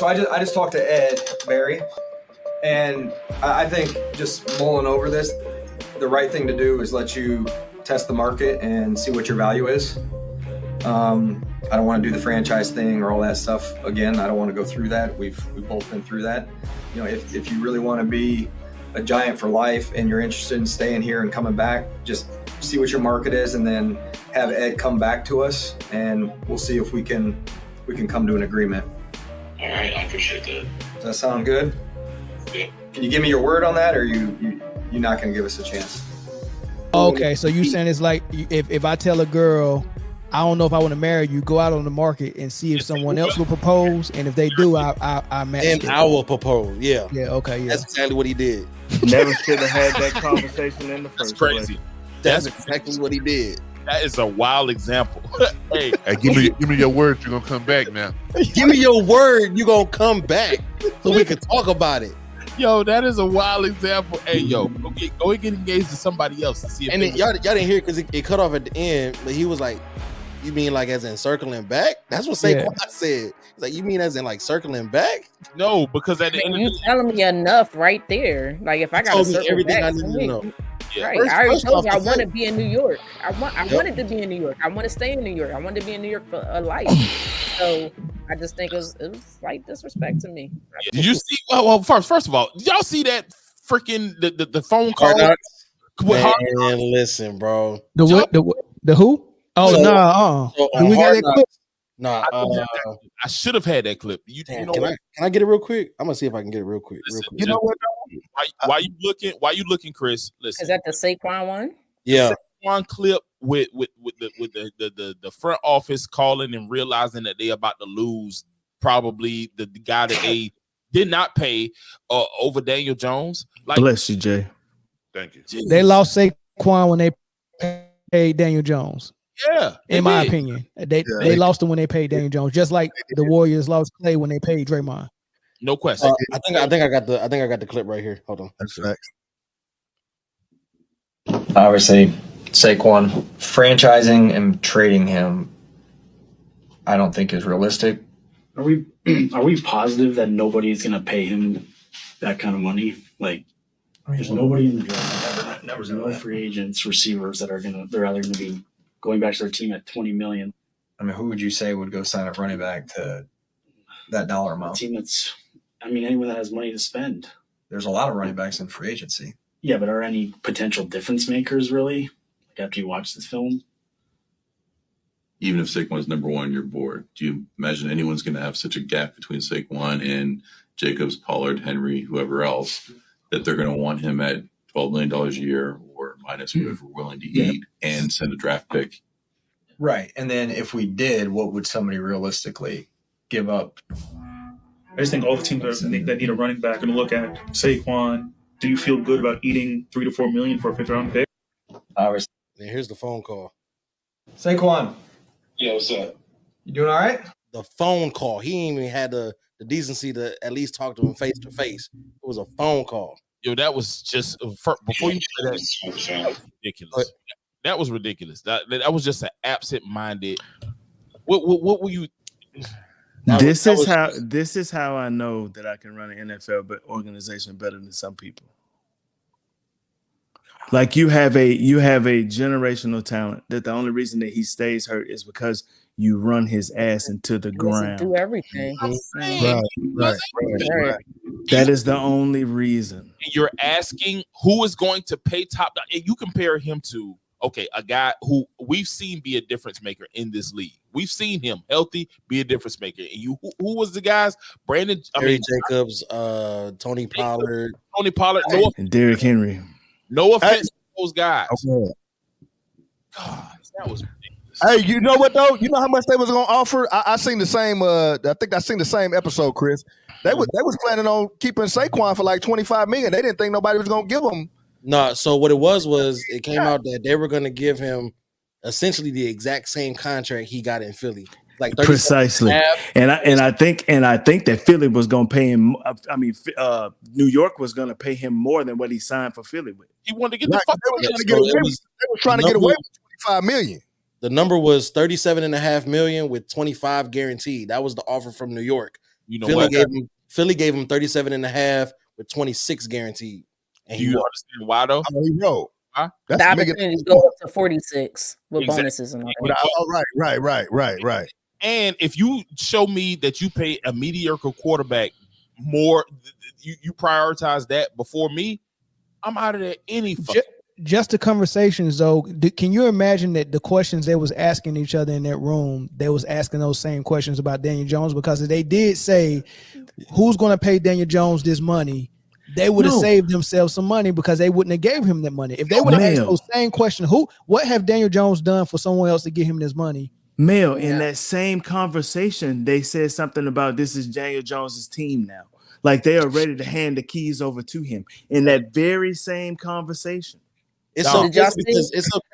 So I just talked to Ed Barry, and I think just mulling over this, the right thing to do is let you test the market and see what your value is. I don't want to do the franchise thing or all that stuff again. I don't want to go through that. We've both been through that. You know, if you really want to be a Giant for life and you're interested in staying here and coming back, just see what your market is, and then have Ed come back to us, and we'll see if we can come to an agreement. All right, I appreciate that. Does that sound good? Yeah. Can you give me your word on that, or you're not going to give us a chance? Okay, so you saying it's like if I tell a girl, I don't know if I want to marry you, go out on the market and see if someone else will propose, and if they do, I match and it. I will propose. Yeah. Yeah. Okay. Yeah. That's exactly what he did. Never should have had that conversation in the That's first crazy. place. That's exactly what he did. That is a wild example. Hey, give me your word. You're gonna come back now. Give me your word. You're gonna come back so we can talk about it. yo, that is a wild example. Hey, yo, go get engaged to somebody else and see if. And then y'all didn't hear because it cut off at the end, but he was like, "You mean like as in circling back?" That's what Saquon said. He's like, "You mean as in like circling back?" No, because at the end you telling me enough right there. Like if I got to circle everything back, I need to know. Yeah. Right. I already told you I want to be in New York. I wanted to be in New York. I want to stay in New York. I want to be in New York for a life. So I just think it was slight disrespect to me. Did you see? Well, first of all, did y'all see that freaking the phone call? Man, listen, bro. The who? Oh So- no! so Do we got that clip? Nah, I should have had that clip. You know can I get it real quick? I'm gonna see if I can get it real quick. Listen, real quick. you know what? Why you looking? Why you looking, Chris? Listen, Is that the Saquon one? Yeah. Saquon clip with the front office calling and realizing that they about to lose probably the guy that they did not pay over Daniel Jones. Like, Bless you, Jay. Thank you. Jesus. They lost Saquon when they paid Daniel Jones. Yeah, in my opinion, they lost him when they paid Daniel Jones, just like the Warriors lost Clay when they paid Draymond. No question. I think I got the clip right here. Hold on. That's facts. Obviously, Saquon, franchising and trading him, I don't think is realistic. Are we positive that nobody's gonna pay him that kind of money? Like, there's nobody in the draft. There's no free agents, receivers they're either gonna be going back to their team at $20 million. I mean, who would you say would go sign a running back to that dollar A amount? team anyone that has money to spend. There's a lot of running backs in free agency. Yeah, but are any potential difference makers really? Like after you watch this film? Even if Saquon's number one on your board, do you imagine anyone's going to have such a gap between Saquon and Jacobs, Pollard, Henry, whoever else, that they're going to want him at $12 million a year or minus whatever we're willing to eat and send a draft pick? Right. And then if we did, what would somebody realistically give up? I just think all the teams that need a running back are going to look at Saquon. Do you feel good about eating $3 to $4 million for a fifth round pick? Obviously. And here's the phone call. Saquon. Yeah, what's up? You doing all right? The phone call. He ain't even had the decency to at least talk to him face to face. It was a phone call. Yo, that was just before you said that was ridiculous. That was ridiculous. That was just an absent-minded. What were you? This is how I know that I can run an NFL organization better than some people. Like you have a generational talent that the only reason that he stays hurt is because you run his ass into the ground. Do everything. Right. That is the only reason. You're asking who is going to pay top dollar, and you compare him to a guy who we've seen be a difference maker in this league. We've seen him healthy be a difference maker. And who was the guys? Jacobs, Tony Pollard, and Derrick Henry. No offense to those guys. Okay. God, that was ridiculous. Hey, you know what though? You know how much they was gonna offer? I seen the same. I think I seen the same episode, Chris. They was planning on keeping Saquon for like $25 million. They didn't think nobody was gonna give him. No, so what it was it came out that they were gonna give him essentially the exact same contract he got in Philly. Like precisely, and I think that Philly was going to pay him. I mean, New York was going to pay him more than what he signed for Philly with. He wanted to get They were trying to get away with $25 million. The number was $37.5 million with $25 guaranteed. That was the offer from New York. You know Philly what? gave him 37.5 with 26 guaranteed. And Do you understand why though? He wrote. Huh? That's The to make it. opportunity to go up to 46 with Exactly. bonuses and all But that. right. And if you show me that you pay a mediocre quarterback more, you prioritize that before me, I'm out of there any fucking. Just the conversations though. Can you imagine that the questions they was asking each other in that room, they was asking those same questions about Daniel Jones? Because if they did say who's going to pay Daniel Jones this money, they would have saved themselves some money because they wouldn't have gave him that money. If they would have asked those same question, what have Daniel Jones done for someone else to give him this money? Mel, in that same conversation, they said something about this is Daniel Jones's team now. Like they are ready to hand the keys over to him in that very same conversation. It's so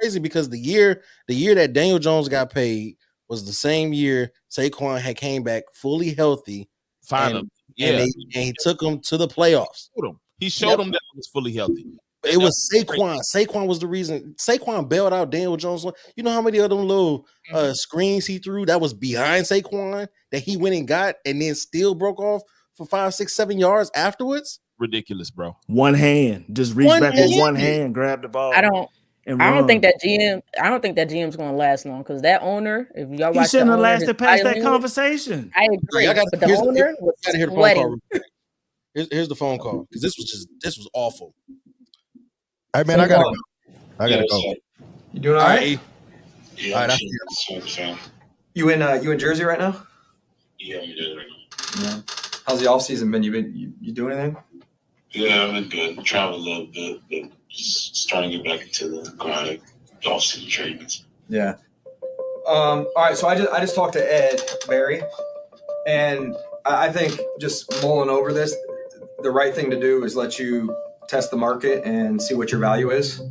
crazy because the year that Daniel Jones got paid was the same year Saquon had came back fully healthy. Finally, and he took him to the playoffs. He showed him that he was fully healthy. It was Saquon. Saquon was the reason. Saquon bailed out Daniel Jones. You know how many of them little screens he threw that was behind Saquon that he went and got and then still broke off for 5, 6, 7 yards afterwards? Ridiculous, bro. One hand, just reach back with one hand, grab the ball. I don't think that GM's going to last long because that owner, if y'all watch, he shouldn't have lasted past that conversation. I agree, but the owner was sweating. Here's the phone call because this was awful. Hey man, I gotta go. You doing all right? Yeah, all right, you in Jersey right now? Yeah, I'm doing right now. Yeah. How's the off season been? You doing anything? Yeah, I've been good. Travel a little bit, but just starting to get back into the grind of off season treatments. Yeah. All right. So I just talked to Ed Barry, and I think just mulling over this, the right thing to do is let you test the market and see what your value is.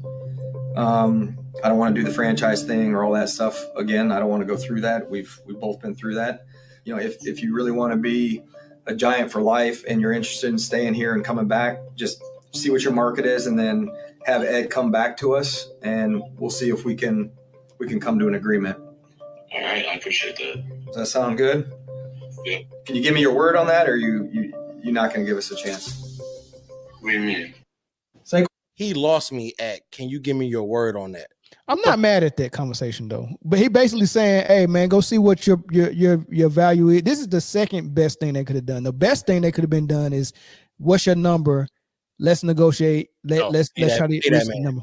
I don't want to do the franchise thing or all that stuff again. I don't want to go through that. We've both been through that. You know, if you really want to be a Giant for life and you're interested in staying here and coming back, just see what your market is and then have Ed come back to us and we'll see if we can come to an agreement. All right, I appreciate that. Does that sound good? Yeah. Can you give me your word on that, or you're not going to give us a chance? What do you mean? He lost me at, can you give me your word on that? I'm not mad at that conversation though, but he basically saying, "Hey man, go see what your value is." This is the second best thing they could have done. The best thing that could have been done is, "What's your number? Let's negotiate. Let's try to reach the number."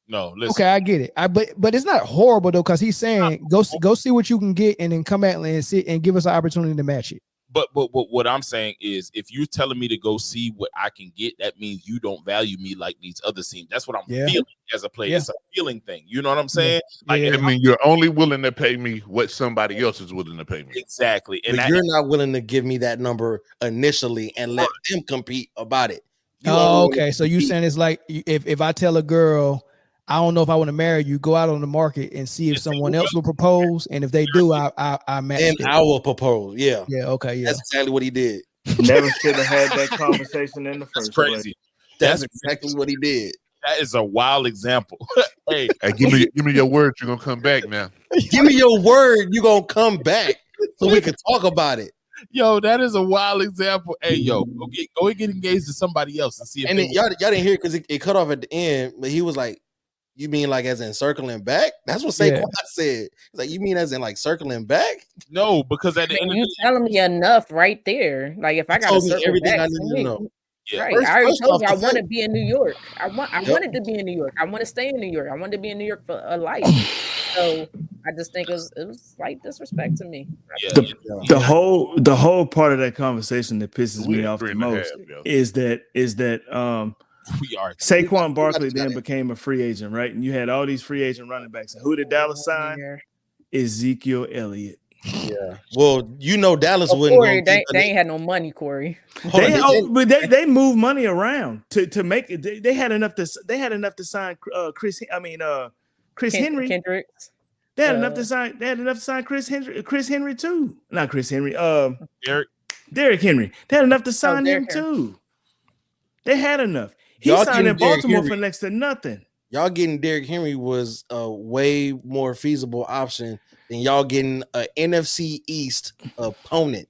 No, listen. Okay, I get it. But it's not horrible though, because he's saying go see what you can get and then come at and see and give us an opportunity to match it. But what I'm saying is, if you're telling me to go see what I can get, that means you don't value me like these other teams. That's what I'm feeling as a player. It's a feeling thing. You know what I'm saying? I mean, you're only willing to pay me what somebody else is willing to pay me. Exactly. And you're not willing to give me that number initially and let them compete about it. Okay. So you saying it's like if I tell a girl, I don't know if I want to marry you, go out on the market and see if someone else will propose. And if they do, I match and I will propose. Yeah. Yeah. Okay. Yeah. That's exactly what he did. Never should have had that conversation in the first place. Crazy. That's exactly what he did. That is a wild example. Hey, give me your word. You're gonna come back now. Give me your word. You're gonna come back so we can talk about it. Yo, that is a wild example. Hey, yo, go and get engaged to somebody else and see if. And then y'all didn't hear because it cut off at the end, but he was like, "You mean like as in circling back?" That's what Saquon said. He's like, "You mean as in like circling back?" No, because at the end you telling me enough right there. Like if I got to circle everything back, I need to know. Yeah. Right. I already told you I want to be in New York. I wanted to be in New York. I want to stay in New York. I wanted to be in New York for a life. So I just think it was like disrespect to me. The whole part of that conversation that pisses me off the most is that Saquon Barkley then became a free agent, right? And you had all these free agent running backs. And who did Dallas sign? Ezekiel Elliott. Yeah. Well, you know Dallas wouldn't. Corey, they ain't had no money, Corey. They moved money around to make it. They had enough to sign Chris Henry. Kendricks. They had enough to sign. They had enough to sign Chris Henry too. Not Chris Henry. Derrick Henry. They had enough to sign him too. They had enough. He signed in Baltimore for next to nothing. Y'all getting Derrick Henry was a way more feasible option than y'all getting an NFC East opponent.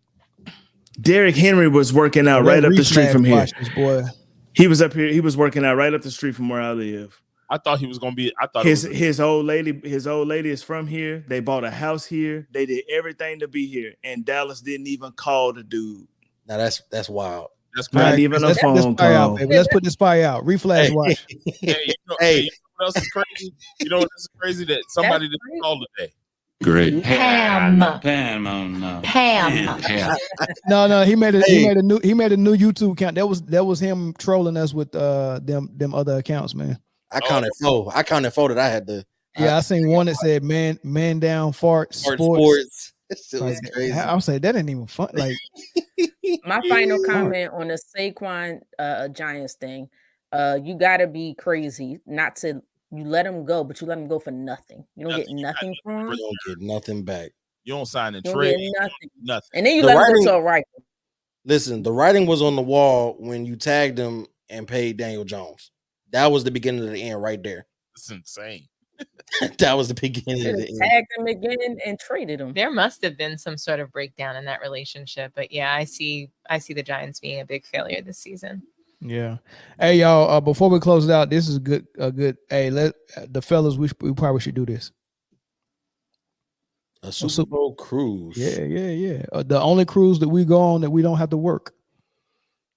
Derrick Henry was working out right up the street from here. Boy. He was up here. He was working out right up the street from where I live. I thought he was gonna be. I thought his old lady is from here. They bought a house here. They did everything to be here, and Dallas didn't even call the dude. Now that's wild. That's not even a phone call. Out, baby. Let's put this fire out. Reflash watch. Hey, you know what else is crazy? You know what else is crazy? That somebody didn't call today. Great. Ham. No. He made a new YouTube account. That was him trolling us with them other accounts, man. I counted four. That I had to. Yeah, I seen one that said man down fart sports. Like, crazy. I'm saying that ain't even fun. Like my final comment on the Saquon Giants thing. You gotta be crazy not to. You let him go, but you let him go for nothing. You don't get nothing from him. You don't get nothing back. You don't sign a trade. Nothing. And then you let him go to a right. Listen, the writing was on the wall when you tagged him and paid Daniel Jones. That was the beginning of the end right there. It's insane. That was the beginning of the end. Tagged him again and traded him. There must have been some sort of breakdown in that relationship. But yeah, I see the Giants being a big failure this season. Yeah. Hey, y'all, before we close it out, this is a good hey, let the fellas, we probably should do this. A Super Bowl cruise. Yeah. The only cruise that we go on that we don't have to work.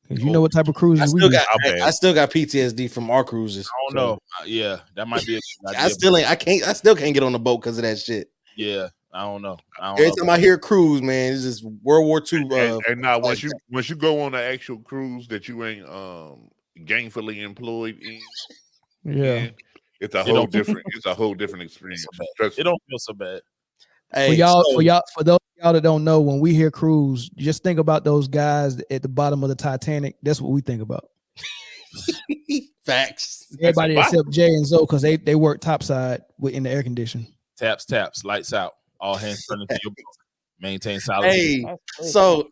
Because you know what type of cruises we do. I still got PTSD from our cruises. I don't know. Yeah, that might be a good idea. I still can't get on the boat because of that shit. Yeah, I don't know. Every time I hear cruise, man, it's just World War II. And now once you go on the actual cruise that you ain't gainfully employed in, yeah, it's a whole different experience. It don't feel so bad. Hey, for those of y'all that don't know, when we hear cruise, just think about those guys at the bottom of the Titanic. That's what we think about. Facts. Everybody except Jay and Zoe, because they work topside in the air condition. Taps, lights out. All hands turning to your boat. Maintain solid. Hey, so